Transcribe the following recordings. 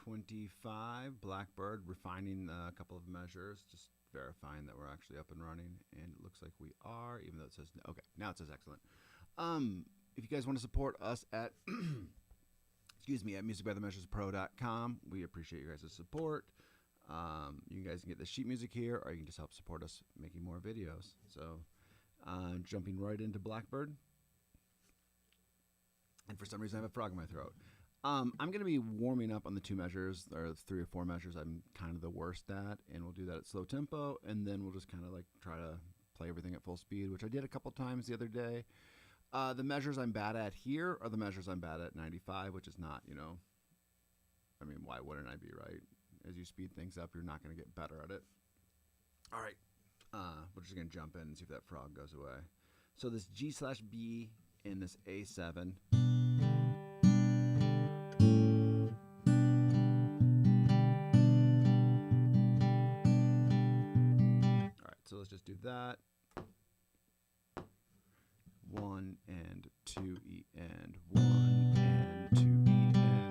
25, Blackbird, refining a couple of measures, just verifying that we're actually up and running, and it looks like we are, even though it says, okay, now it says excellent. If you guys want to support us at, excuse me, at musicbythemeasurespro.com, we appreciate your guys' support. You guys can get the sheet music here, or you can just help support us making more videos. So, jumping right into Blackbird. And for some reason, I have a frog in my throat. I'm going to be warming up on the 2 measures, or 3 or 4 measures I'm kind of the worst at, and we'll do that at slow tempo, and then we'll just kind of like try to play everything at full speed, which I did a couple times the other day. The measures I'm bad at here are the measures I'm bad at 95, which is not, you know, I mean, why wouldn't I be, right? As you speed things up, you're not going to get better at it. All right, we're just going to jump in and see if that frog goes away. So this G/B and this A7. So let's just do that. 1 and 2 E and 1 and 2 E and.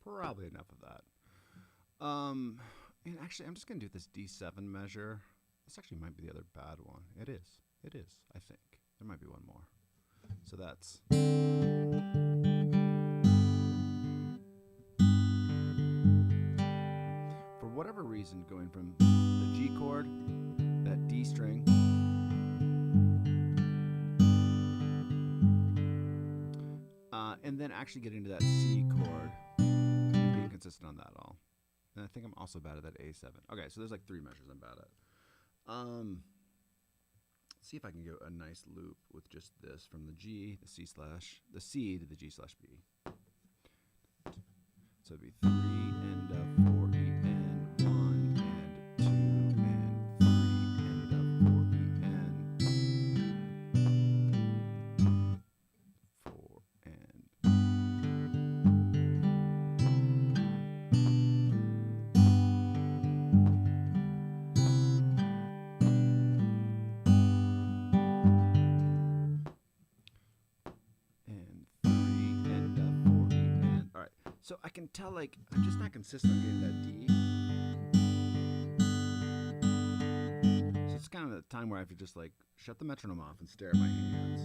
Probably enough of that. And actually, I'm just going to do this D7 measure. This actually might be the other bad one. It is. It is, I think. There might be one more. So that's... For whatever reason, going from the G chord, that D string, and then actually getting to that C chord, consistent on that all. And I think I'm also bad at that A7. Okay, so there's like 3 measures I'm bad at. See if I can go a nice loop with just this from the G, the C to the G/B. So it'd be 3 and 4 E and 1 and 2 and 3 and 4 E and 4 and. So I can tell, like, I'm just not consistent on getting that D. So it's kind of a time where I have to just, like, shut the metronome off and stare at my hands.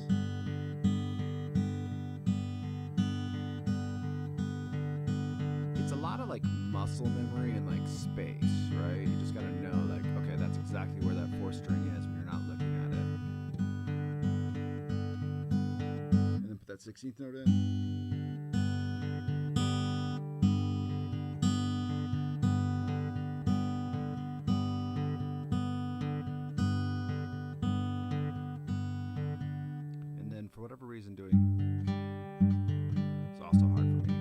It's a lot of, like, muscle memory and, like, space, right? You just gotta know, like, okay, that's exactly where that 4th string is when you're not looking at it. And then put that 16th note in. For whatever reason, doing it's also hard for me.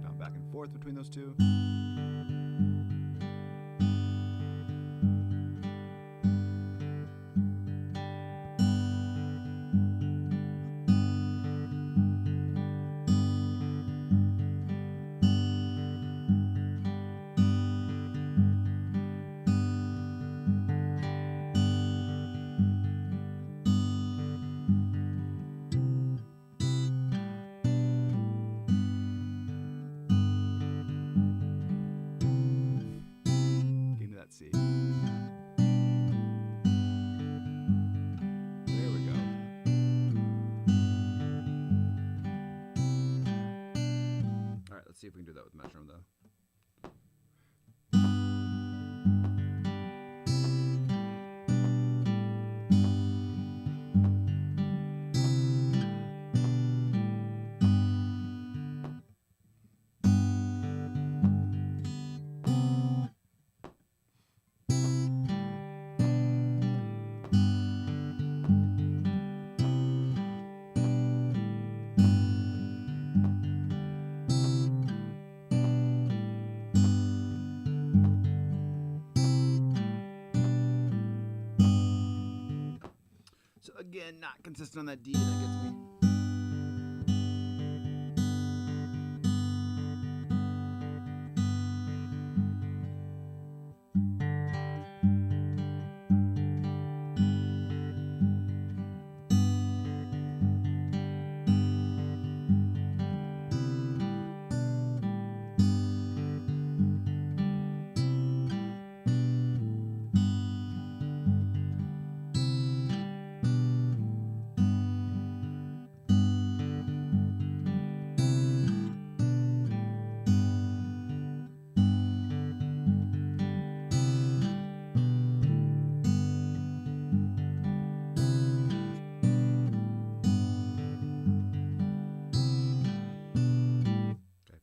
Now back and forth between those two. Again, not consistent on that D. That gets me.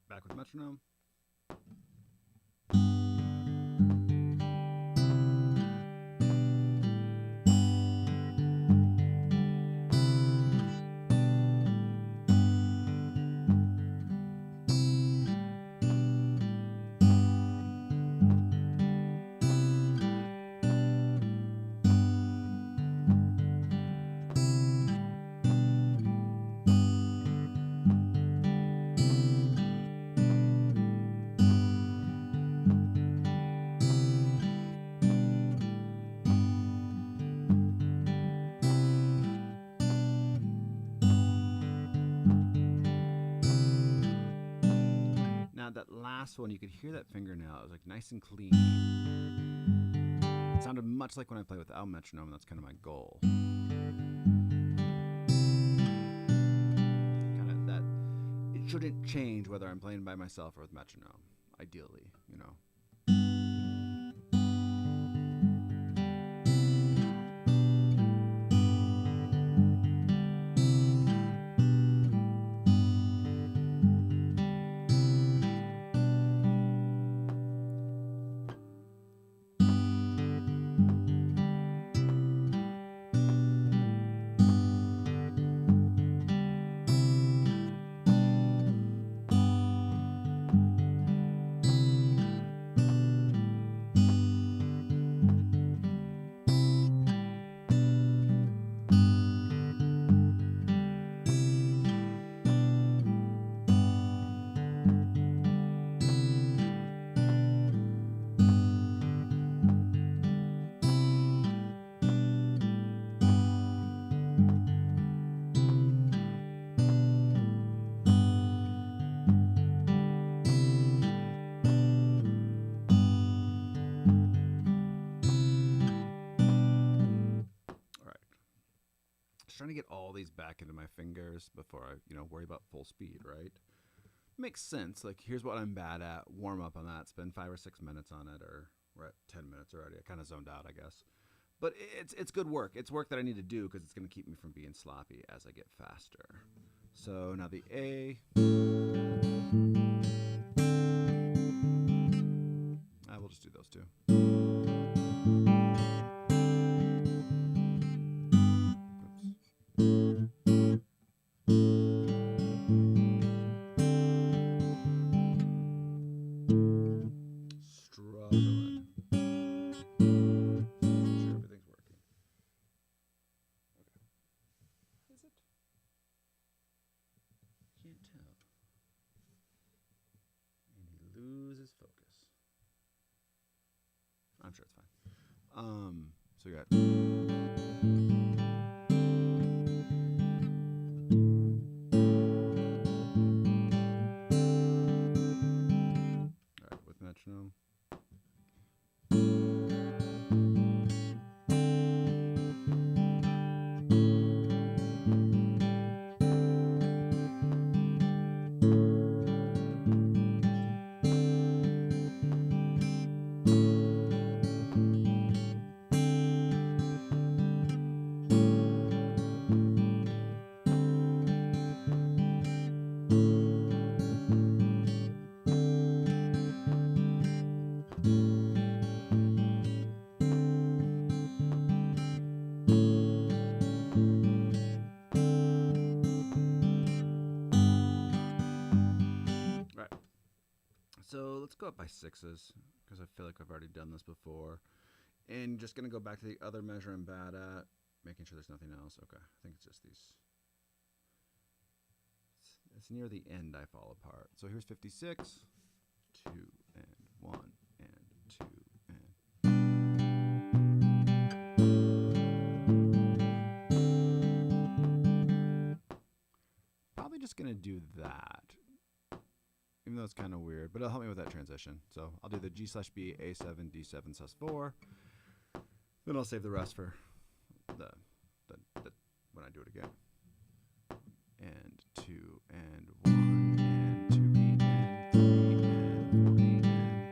Back with metronome. Now that last one, you could hear that fingernail. It was like nice and clean. It sounded much like when I play without metronome. That's kind of my goal. Kind of that. It shouldn't change whether I'm playing by myself or with metronome. Ideally, you know. Trying to get all these back into my fingers before I, worry about full speed, right? Makes sense. Like, here's what I'm bad at. Warm up on that. Spend 5 or 6 minutes on it, or we're at 10 minutes already. I kind of zoned out, I guess. But it's good work. It's work that I need to do because it's going to keep me from being sloppy as I get faster. So now the A. I will just do those two. Focus. I'm sure it's fine. So we got. All right, with metronome. So let's go up by 6s because I feel like I've already done this before. And just going to go back to the other measure I'm bad at, making sure there's nothing else. Okay, I think it's just these. It's near the end I fall apart. So here's 56, 2 and 1 and 2 and. Probably just gonna do that. Even though it's kind of weird, but it'll help me with that transition. So I'll do the G/B, A7, D7, sus4. Then I'll save the rest for the when I do it again. And 2 and 1 and 2E and 3 and 4E and.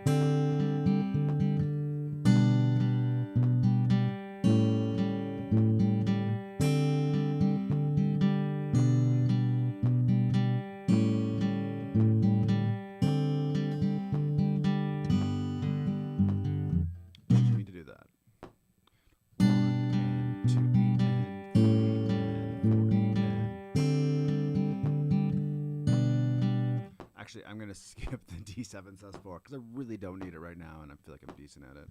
Me to do that. Actually, I'm going to skip the D7 sus4 because I really don't need it right now, and I feel like I'm decent at it.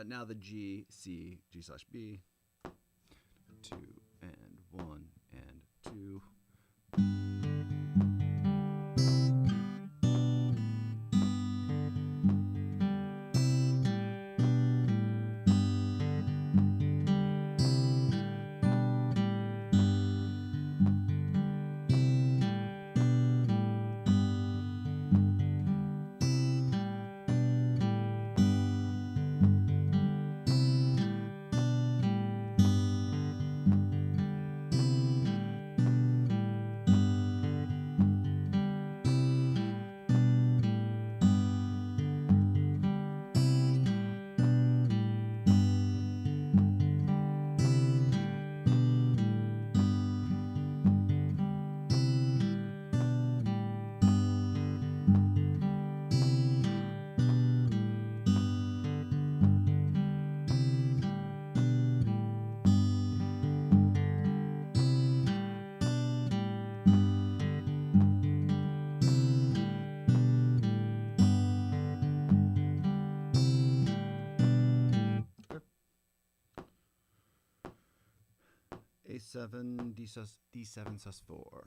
Now the G, C, G/B, 2 and 1 and 2. A7, D7 sus4.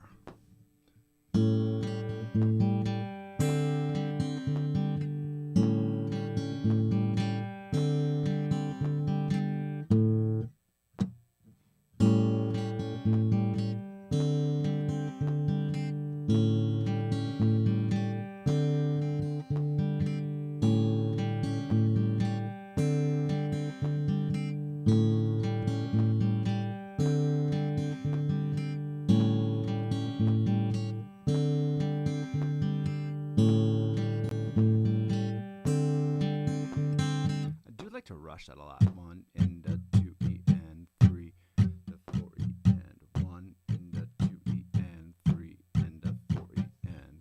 To rush that a lot. 1 into 2E and 3 to 4E and 1 into 2E and 3 into 4E and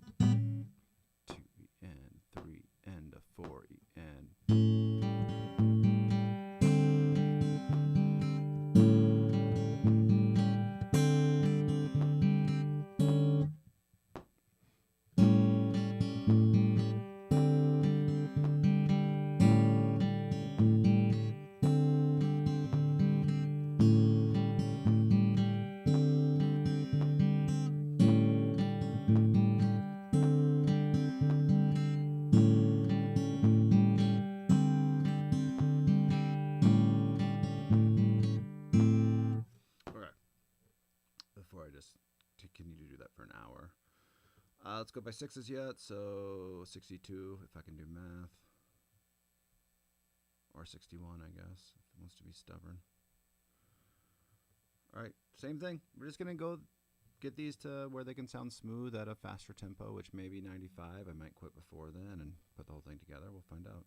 2E and 3 into 4E and. Before I just continue to do that for an hour. Let's go by sixes yet. So 62, if I can do math. Or 61, I guess, if it wants to be stubborn. All right, same thing. We're just going to go get these to where they can sound smooth at a faster tempo, which may be 95. I might quit before then and put the whole thing together. We'll find out.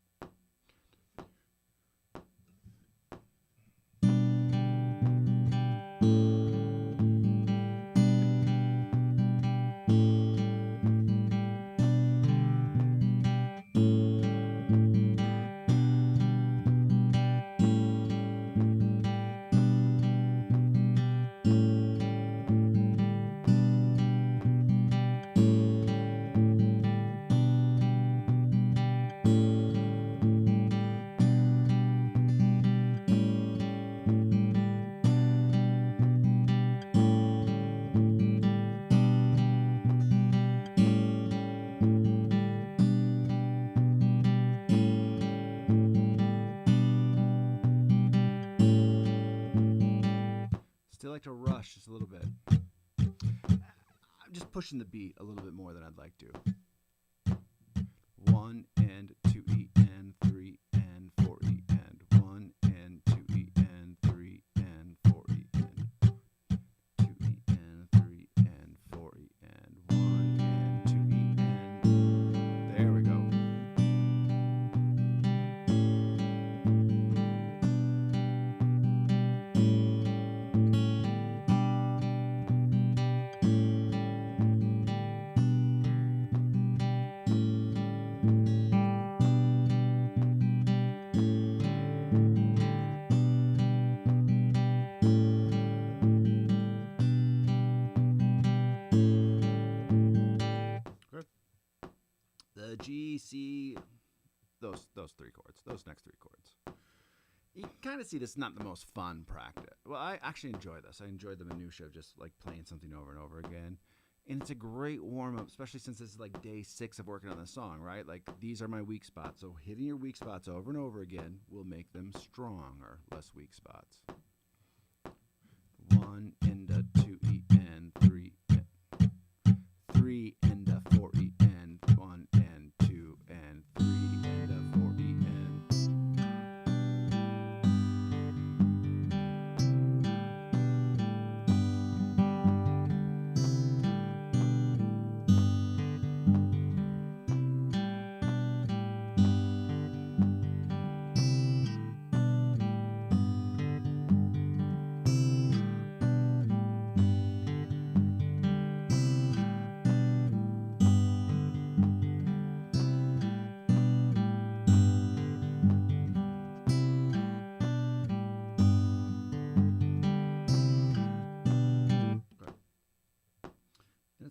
rush just a little bit. I'm just pushing the beat a little bit more than I'd like to. 1 and 2 E and 3 and 4 E and 1 and 2 E and 3 and 4 E and 2 E and 3 and 4 E and 1 and 2 E and there we go. The G, C, those three chords, those next three chords. You can kind of see this is not the most fun practice. Well, I actually enjoy this. I enjoy the minutia of just like playing something over and over again. And it's a great warm-up, especially since this is like day 6 of working on this song, right? Like these are my weak spots. So hitting your weak spots over and over again will make them strong or less weak spots. 1 and a 2 E and 3 and 3 and a 4 E and 1 and 2 and 3 and a 4 E and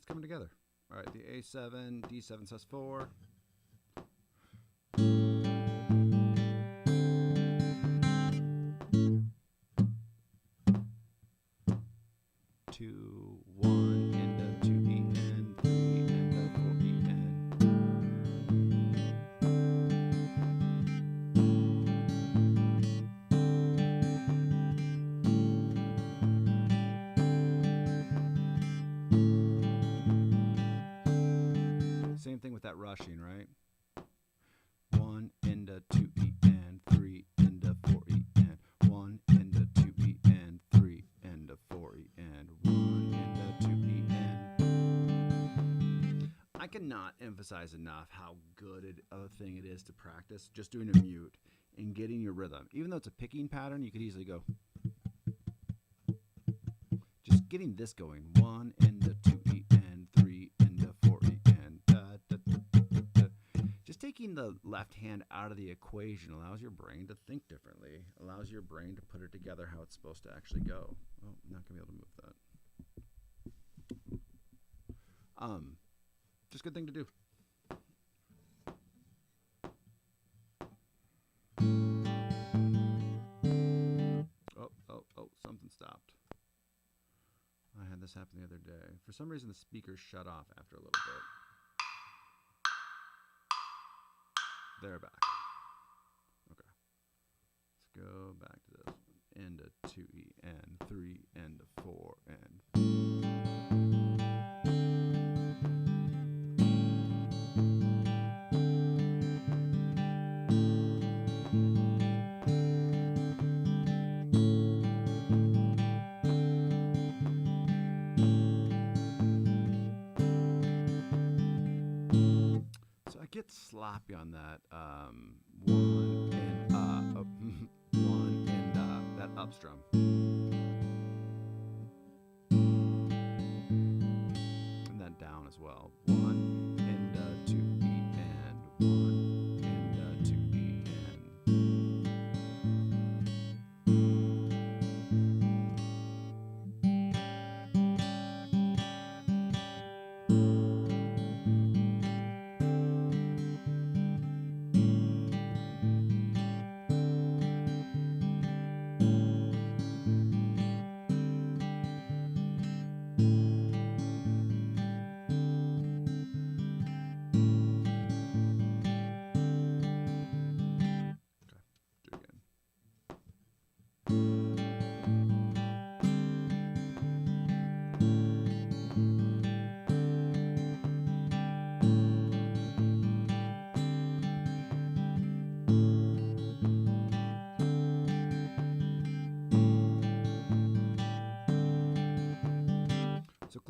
coming together. All right, the A7, D7 sus4. Two, 1, and a 2 E and 3 and a 4 E and same thing with that rushing, right? 1 and a 2 E and 3 and a 4 E and 1 and a 2 E and 3 and a 4 E and 1 and a 2 E and. I cannot emphasize enough how good a thing it is to practice just doing a mute and getting your rhythm. Even though it's a picking pattern, you could easily go. Just getting this going. 1 and a 2 E and 3 and a 4 E and da, da, da, da, da, da. Just taking the left hand out of the equation allows your brain to think differently, allows your brain to put it together how it's supposed to actually go. Oh, I'm not going to be able to move that. Just a good thing to do. Oh, something stopped. I had this happen the other day. For some reason, the speakers shut off after a little bit. They're back. Okay. Let's go back to this one. And a 2E and 3 and a 4 and. Get sloppy on that one and that up strum, and then down as well. 1 and 2 E and 1 and 2 E and.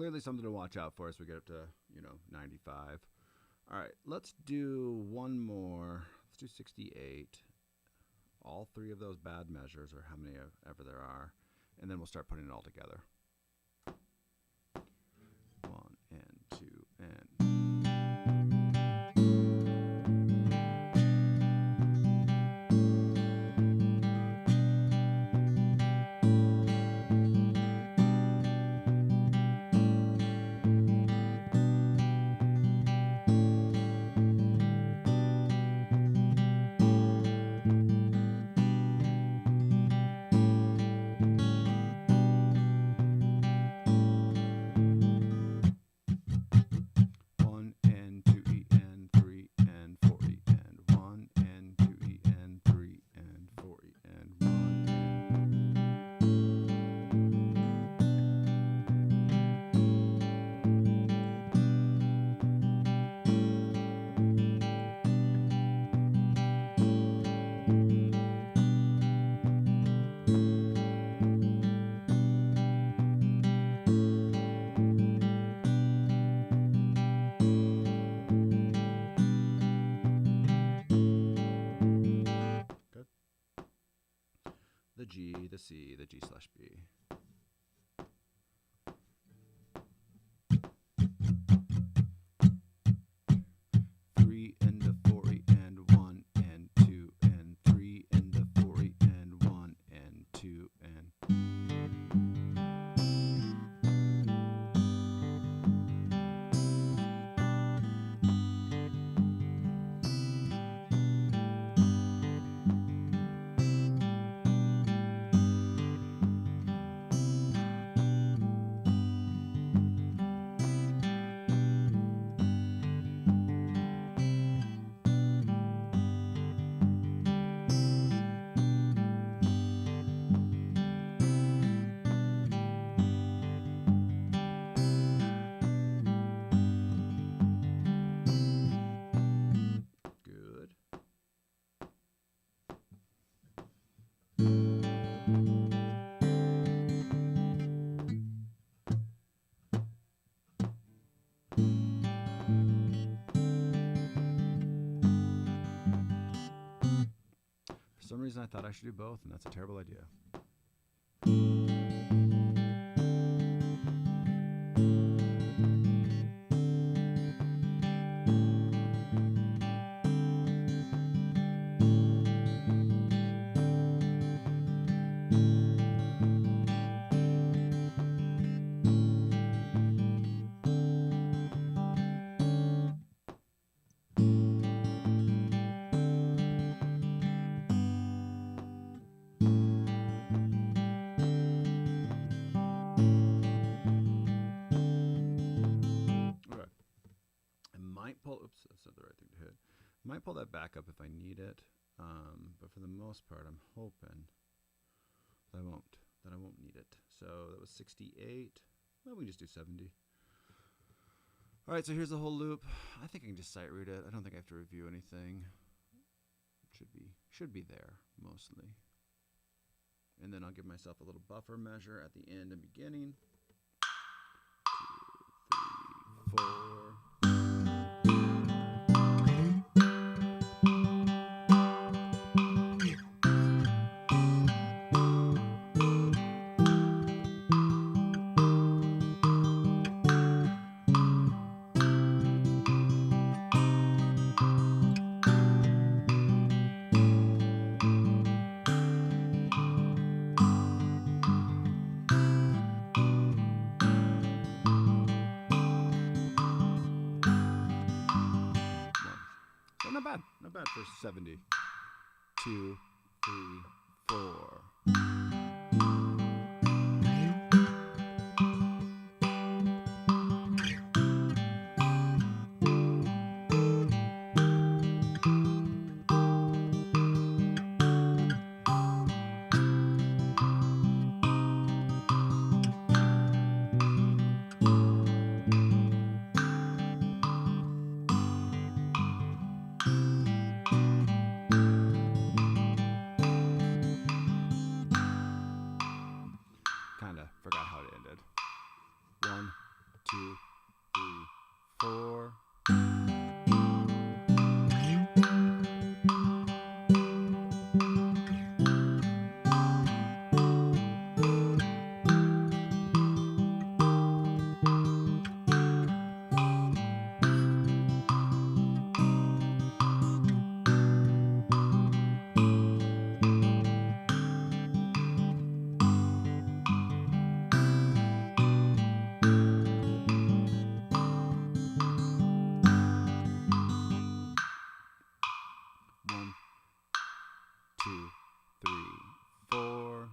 clearly something to watch out for as we get up to, 95. All right, let's do one more. Let's do 68. All three of those bad measures, or how many ever there are, and then we'll start putting it all together. 1 and 2 and... the G, the C, the G/B. Three and a 4/8 and 1 and 2 and 3 and a 4/8 and 1 and 2 and... For some reason I thought I should do both, and that's a terrible idea. Oops, that's not the right thing to hit. Might pull that back up if I need it, but for the most part, I'm hoping that I won't need it. So that was 68. Well, we can just do 70. All right, so here's the whole loop. I think I can just sight read it. I don't think I have to review anything. Should be there mostly. And then I'll give myself a little buffer measure at the end and beginning. 2, 3, 4. Not bad for 70. 2, 3, 4. 1, 2, 3, 4.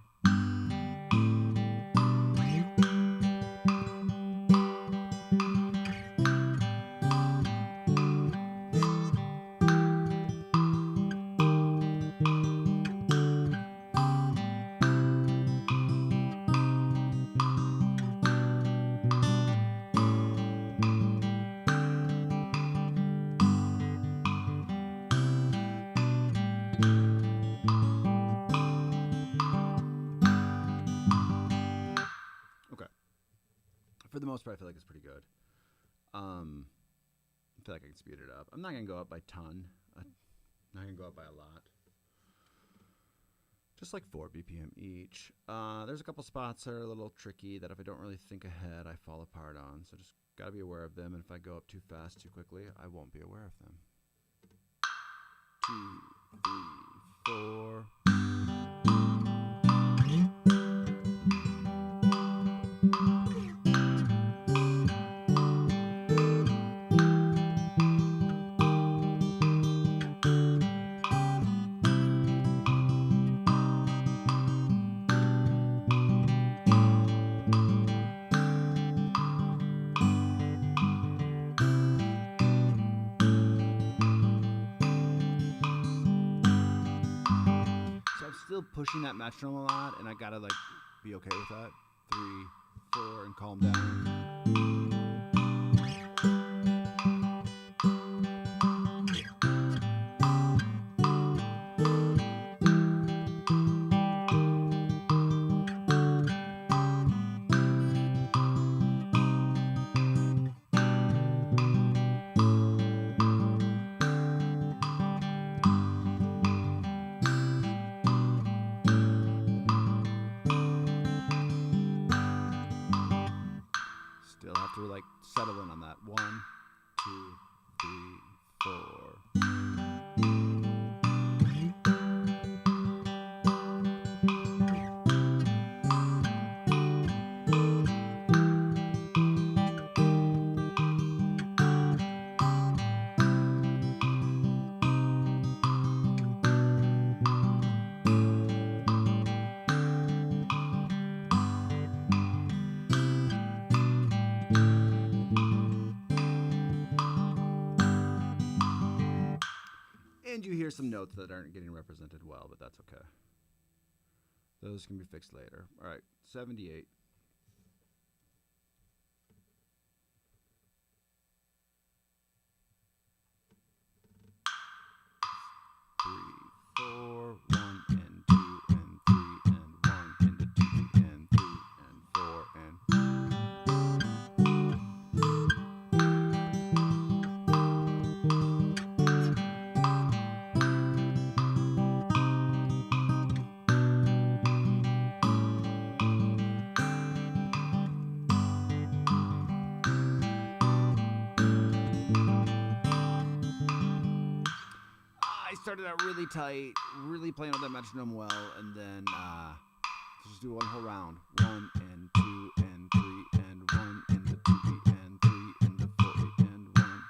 For the most part, I feel like it's pretty good. I feel like I can speed it up. I'm not going to go up by a ton. I'm not going to go up by a lot. Just like 4 BPM each. There's a couple spots that are a little tricky that if I don't really think ahead, I fall apart on. So just got to be aware of them. And if I go up too fast, too quickly, I won't be aware of them. 2, 3, 4. Still pushing that metronome a lot, and I gotta like be okay with that. 3, 4, and calm down. Still have to like settle in on that. 1, 2, 3, 4. And you hear some notes that aren't getting represented well, but that's okay. Those can be fixed later. All right, 78. 3, 4, 1, and 2, and 3, and 1, and 2, and 3, and 4, and... I started out really tight, really playing with that metronome well, and then just do one whole round. 1 and 2 and 3 and 1 and the 2 and 3 and the 4 and 1.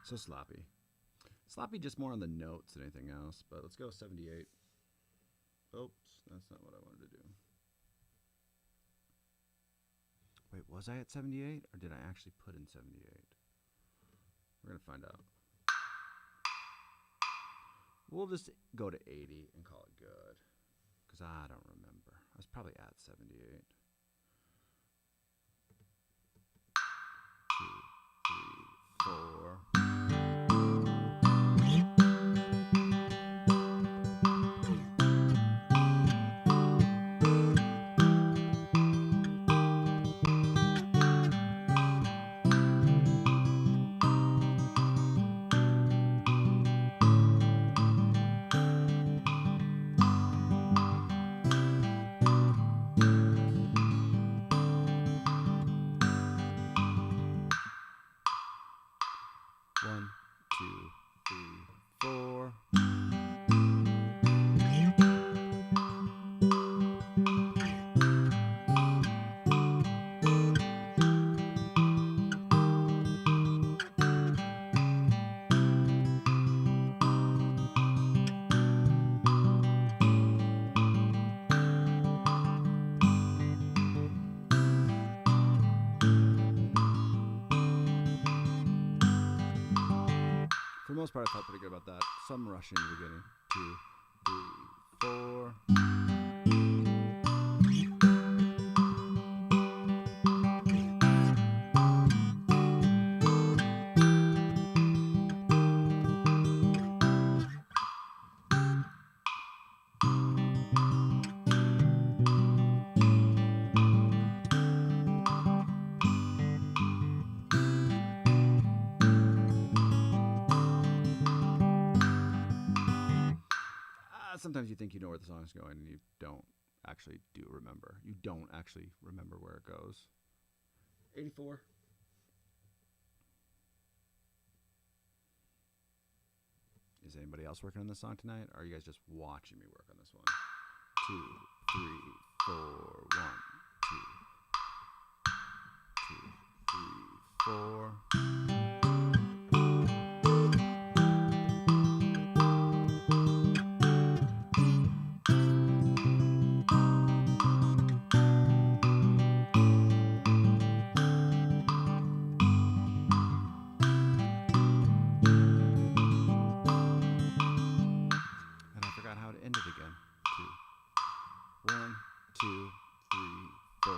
So sloppy. Sloppy just more on the notes than anything else, but let's go 78. Oops, that's not what I wanted to do. Wait, was I at 78 or did I actually put in 78? We're going to find out. We'll just go to 80 and call it good because I don't remember. I was probably at 78. 2, 3, 4. One, two, three, 4. For the most part, I felt pretty good about that. Some rushing in the beginning. 2, 3, 4. Sometimes you think you know where the song's going and you don't actually do remember. You don't actually remember where it goes. 84. Is anybody else working on this song tonight? Or are you guys just watching me work on this one? 2, 3, 4, 1, 2, 2, 3, 4. End it again. 2, 1, 2, 3, 4.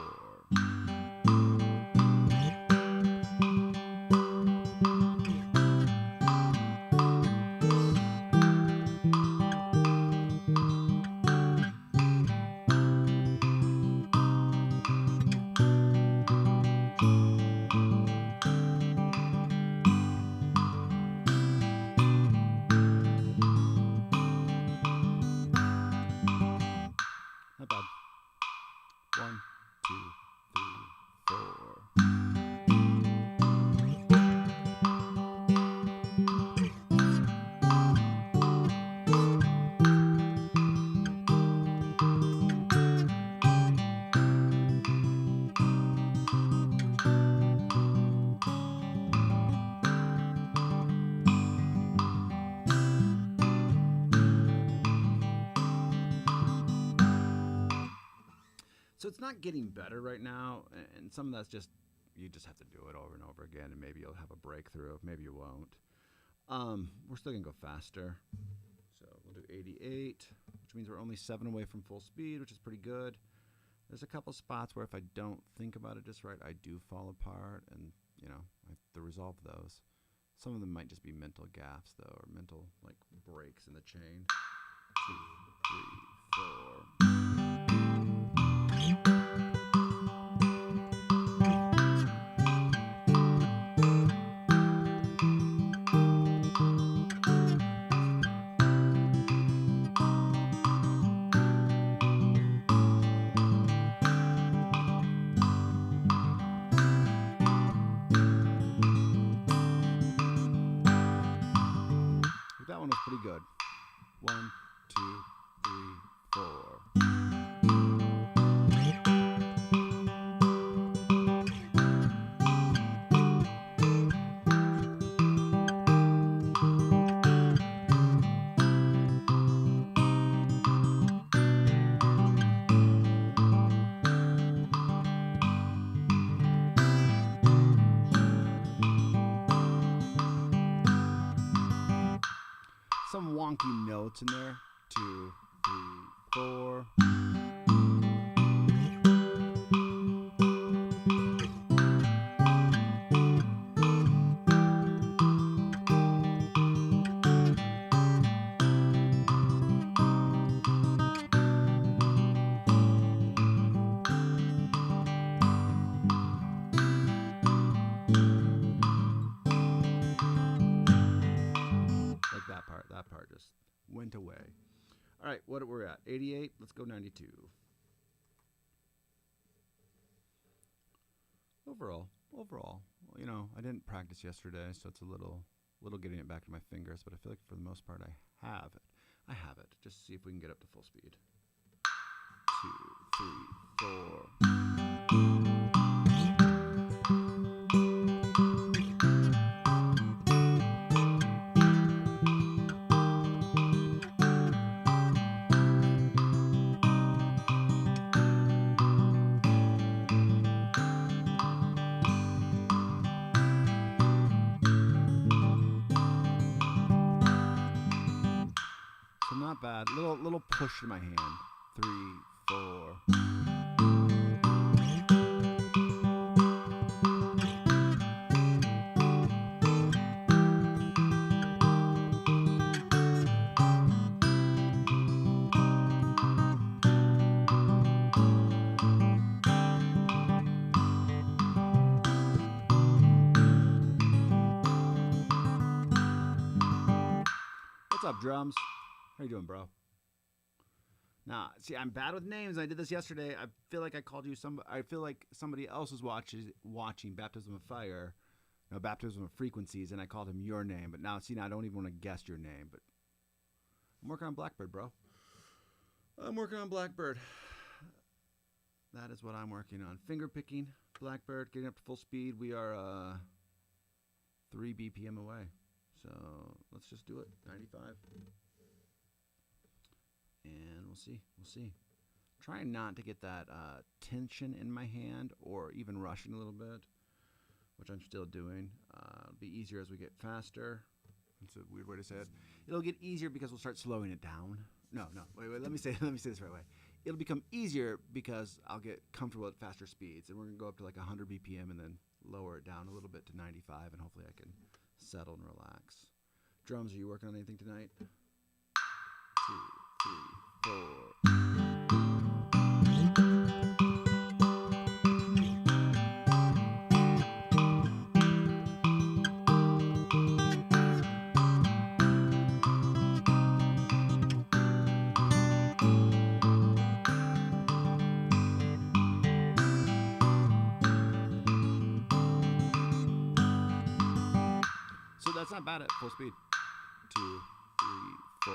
Not bad. 1, 2, 3, 4. So it's not getting better right now, and some of that's just, you just have to do it over and over again, and maybe you'll have a breakthrough, maybe you won't. We're still going to go faster. So we'll do 88, which means we're only 7 away from full speed, which is pretty good. There's a couple spots where if I don't think about it just right, I do fall apart, and, you know, I have to resolve those. Some of them might just be mental gaffes, though, or mental, like, breaks in the chain. 2, 3, 4. That one was pretty good. 1, 2, 3, 4. Some wonky notes in there. 2, 3, 4. Like that part just went away. All right, what we're at? 88. Let's go 92. Overall, you know, I didn't practice yesterday, so it's a little getting it back to my fingers, but I feel like for the most part I have it. Just see if we can get up to full speed. 2, 3, 4. So not bad. Little push in my hand. 3, 4. What's up, drums? How you doing, bro? Nah, see, I'm bad with names. I did this yesterday. I feel like I called you I feel like somebody else was watching Baptism of Fire, no, Baptism of Frequencies, and I called him your name. But now, see, now I don't even want to guess your name. But I'm working on Blackbird, bro. I'm working on Blackbird. That is what I'm working on. Finger picking, Blackbird, getting up to full speed. We are 3 BPM away. So let's just do it. 95. And we'll see. Trying not to get that tension in my hand or even rushing a little bit, which I'm still doing. It'll be easier as we get faster. That's a weird way to say it. It'll get easier because we'll start slowing it down. No. Wait. Let me say this the right way. It'll become easier because I'll get comfortable at faster speeds, and we're gonna go up to like 100 BPM and then lower it down a little bit to 95, and hopefully I can settle and relax. Drums, are you working on anything tonight? 2, 3, 4. So that's not bad at full speed. 2, 3, 4.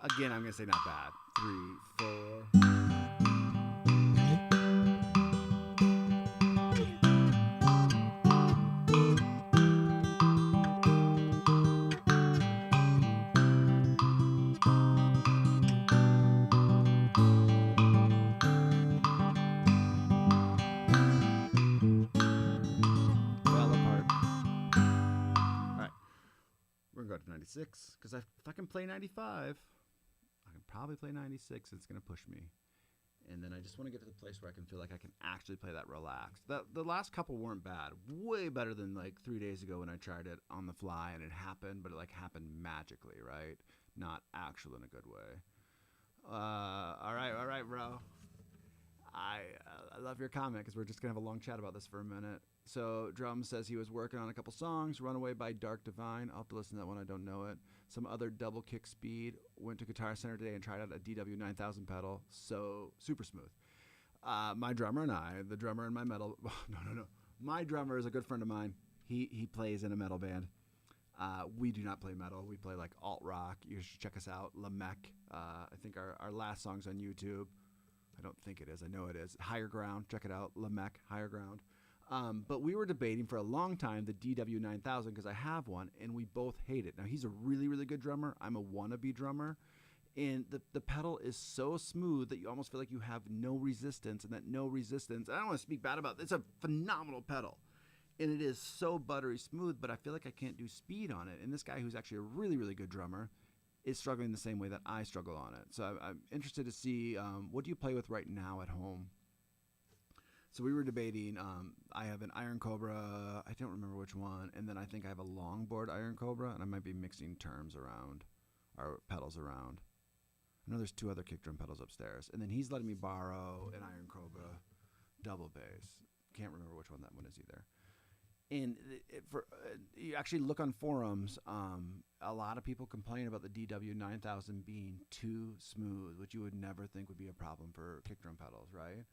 Again, I'm going to say not bad. 3, 4. Fell apart. All right. We're going to go to 96, because if I can play 95... I can probably play 96. It's going to push me. And then I just want to get to the place where I can feel like I can actually play that relaxed. The last couple weren't bad. Way better than like 3 days ago when I tried it on the fly and it happened, but it like happened magically, right? Not actual in a good way. All right, bro. I love your comment because we're just going to have a long chat about this for a minute. So Drum says he was working on a couple songs. Runaway by Dark Divine. I'll have to listen to that one. I don't know it. Some other double kick speed. Went to Guitar Center today and tried out a DW 9000 pedal. So super smooth. My drummer and I, the drummer in my metal. No. My drummer is a good friend of mine. He plays in a metal band. We do not play metal. We play like alt rock. You should check us out. Lamech. I think our last song's on YouTube. I don't think it is. I know it is. Higher Ground. Check it out. Lamech, Higher Ground. But we were debating for a long time the DW9000 because I have one, and we both hate it. Now, he's a really, really good drummer. I'm a wannabe drummer. And the pedal is so smooth that you almost feel like you have no resistance, and that no resistance, I don't want to speak bad about it. It's a phenomenal pedal. And it is so buttery smooth, but I feel like I can't do speed on it. And this guy, who's actually a really, really good drummer, is struggling the same way that I struggle on it. So I'm interested to see, what do you play with right now at home? So we were debating, I have an Iron Cobra, I don't remember which one, and then I think I have a longboard Iron Cobra, and I might be mixing terms around, or pedals around. I know there's 2 other kick drum pedals upstairs. And then he's letting me borrow an Iron Cobra double bass. Can't remember which one that one is either. And you actually look on forums, a lot of people complain about the DW9000 being too smooth, which you would never think would be a problem for kick drum pedals, right?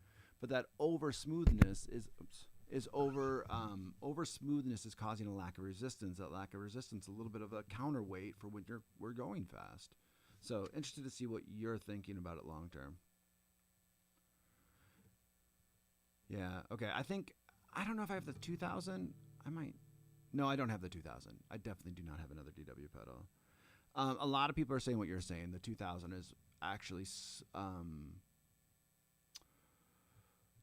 But that over smoothness over smoothness is causing a lack of resistance. That lack of resistance, a little bit of a counterweight for when we're going fast. So interested to see what you're thinking about it long term. Yeah. Okay. I don't know if I have the 2000. I might. No, I don't have the 2000. I definitely do not have another DW pedal. A lot of people are saying what you're saying. The 2000 is actually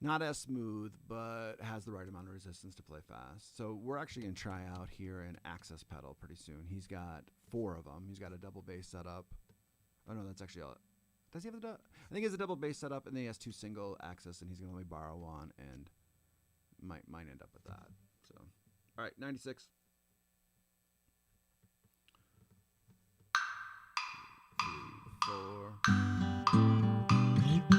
not as smooth, but has the right amount of resistance to play fast. So we're actually going to try out here an Access pedal pretty soon. He's got 4 of them. He's got a double bass setup. Oh, no, that's actually all. Does he have I think he has a double bass setup, and then he has 2 single Access, and he's going to let me borrow one, and might end up with that. So, all right, 96. 2, 3, 4.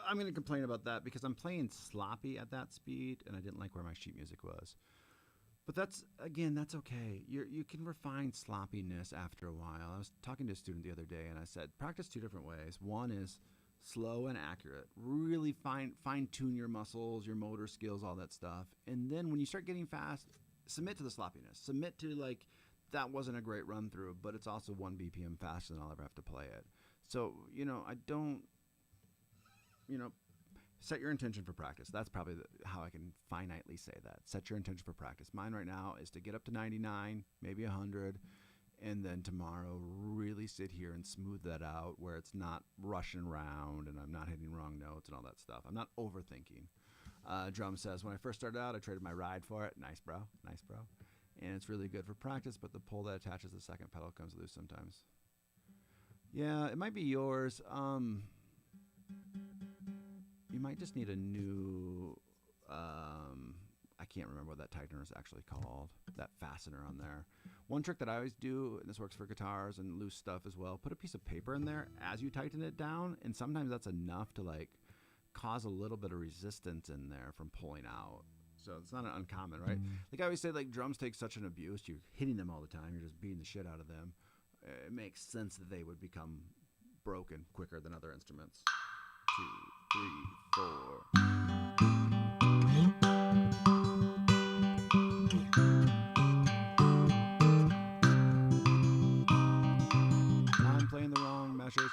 I'm going to complain about that because I'm playing sloppy at that speed, and I didn't like where my sheet music was. But that's okay. You can refine sloppiness after a while. I was talking to a student the other day, and I said, practice 2 different ways. One is slow and accurate. Really fine-tune your muscles, your motor skills, all that stuff. And then when you start getting fast, submit to the sloppiness. Submit to, like, that wasn't a great run-through, but it's also 1 BPM faster than I'll ever have to play it. So, I don't... set your intention for practice. That's probably how I can finitely say that. Set your intention for practice. Mine right now is to get up to 99, maybe 100, and then tomorrow really sit here and smooth that out where it's not rushing around and I'm not hitting wrong notes and all that stuff. I'm not overthinking. Drum says, when I first started out, I traded my ride for it. Nice, bro. Nice, bro. And it's really good for practice, but the pull that attaches the second pedal comes loose sometimes. Yeah, it might be yours. You might just need a new, I can't remember what that tightener is actually called, that fastener on there. One trick that I always do, and this works for guitars and loose stuff as well, put a piece of paper in there as you tighten it down, and sometimes that's enough to like cause a little bit of resistance in there from pulling out. So it's not uncommon, right? Like I always say, like drums take such an abuse. You're hitting them all the time. You're just beating the shit out of them. It makes sense that they would become broken quicker than other instruments. 2, 3, 4. I'm playing the wrong measures.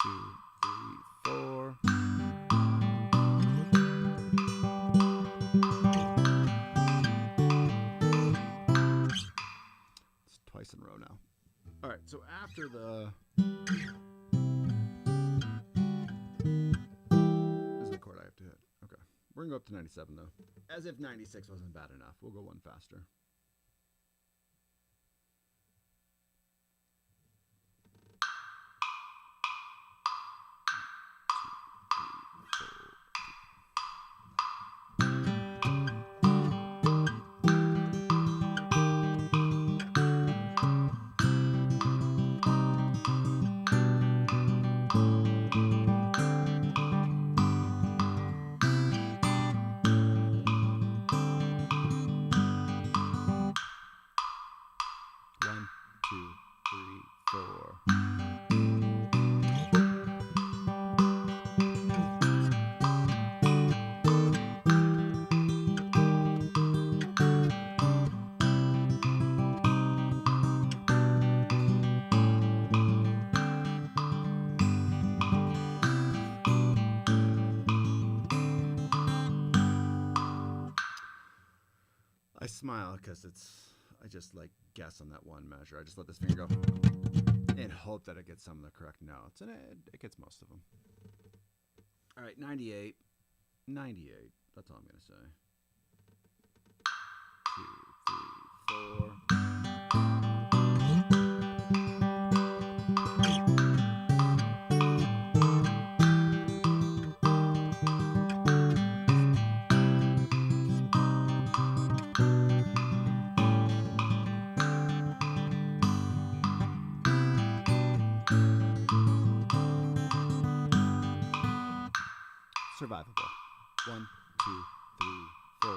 2, 3, 4. It's twice in a row now. All right, so after the... This is the chord I have to hit. Okay, we're going to go up to 97, though. As if 96 wasn't bad enough. We'll go one faster. smile because I just like guess on that one measure. I just let this finger go and hope that it gets some of the correct notes, and it gets most of them. All right, 98. 98. That's all I'm going to say. 2, 3, 4. Survivable. 1, 2, 3, 4.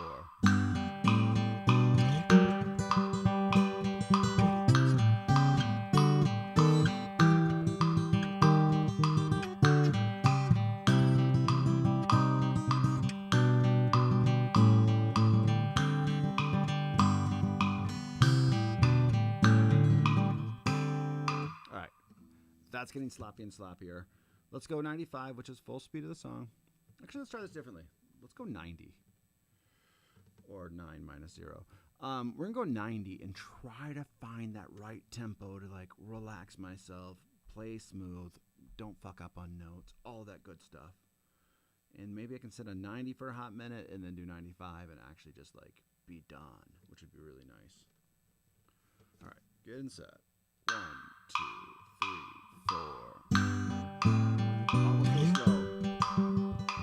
All right. That's getting sloppy and sloppier. Let's go 95, which is full speed of the song. Actually, let's try this differently. Let's go 90. Or 9 minus 0. We're going to go 90 and try to find that right tempo to like relax myself, play smooth, don't fuck up on notes, all that good stuff. And maybe I can set a 90 for a hot minute and then do 95 and actually just like be done, which would be really nice. All right, get and set. 1, 2, 3, 4.